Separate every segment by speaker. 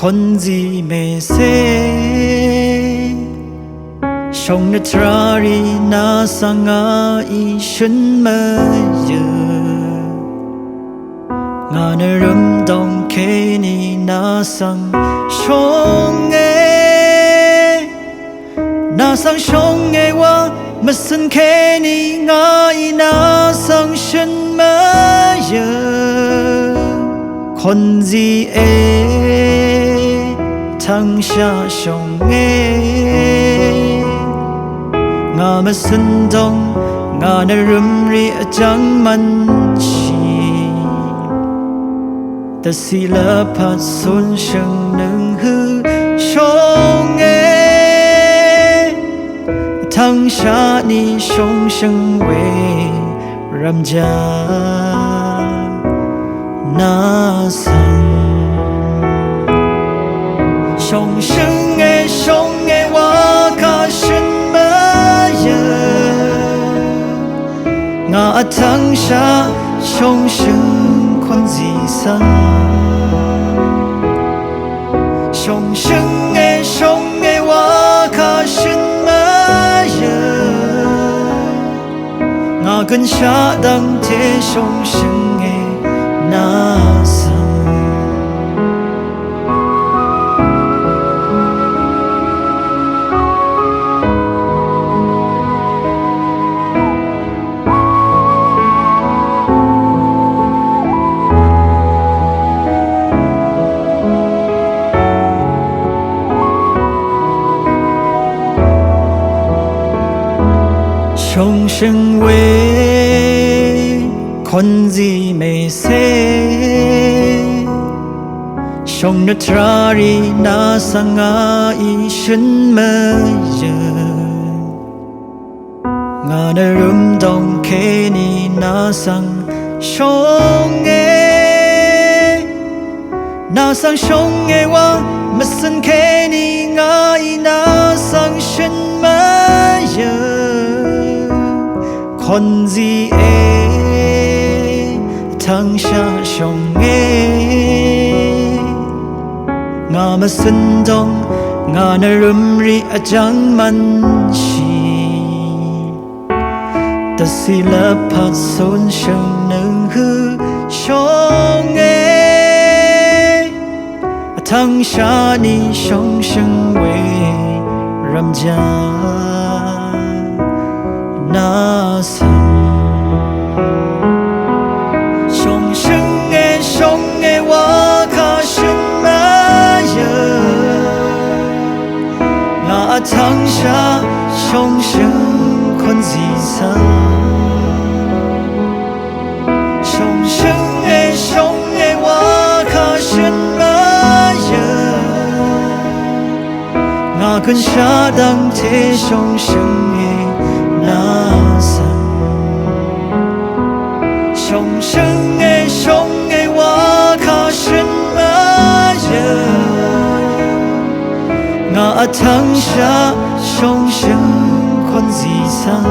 Speaker 1: คนจีเมเซชงนทรารีนาสังอาอีฉันมาเยงานเริ่มต้องแค่นี้นาสังชงนาสังชงว่ามาสันแค่นี้ง่ายนาสังฉันมาเยคนจีทั้งชาชงงามาสันดงงานรุมรีจังมันชีแต่ศิลปัดสุนเชิงหนึ่งฮือชงทั้งชาติชงเชิงเวรำจานาสังชงเชิงว่าข้าฉันมาเยงาทั้งชาชงเชิงคนจีสังชงเชิงว่าข้าฉันมาเยงากันชาดังเทชงเชิงนาสังชงเชิงเวคนจีเมเซชงนทรารีนาสังอาอีฉันมาเยงานรุมดองเคนีนาสังชงนาสังชงว่ามาสันเคนีง่ายนาสังฉันมาเยคนจีทั้งชาชงงามาสันดงงานรุมรีจังมันชีแต่ศิลปัดสุนเชิงหนึ่งฮือชงทั้งชาติชงเชิงเวรำจานาสังชงเชิงว่าข้าฉันมาเยงาทั้งชาชงเชิงคนจีสังชงเชิงว่าข้าฉันมาเยงากันชาดังเทชงเชิงนาสังชงเชิงว่าข้าฉันมาเยงาทั้งชาชงเชิงคนจีสัง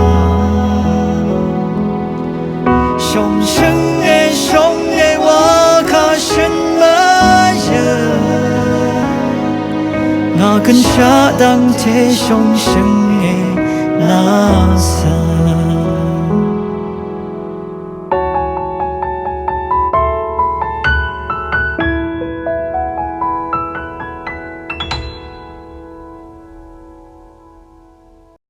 Speaker 1: ชงเชิงว่าข้าฉันมาเยงากันชาดังเทชงเชิงนาสัง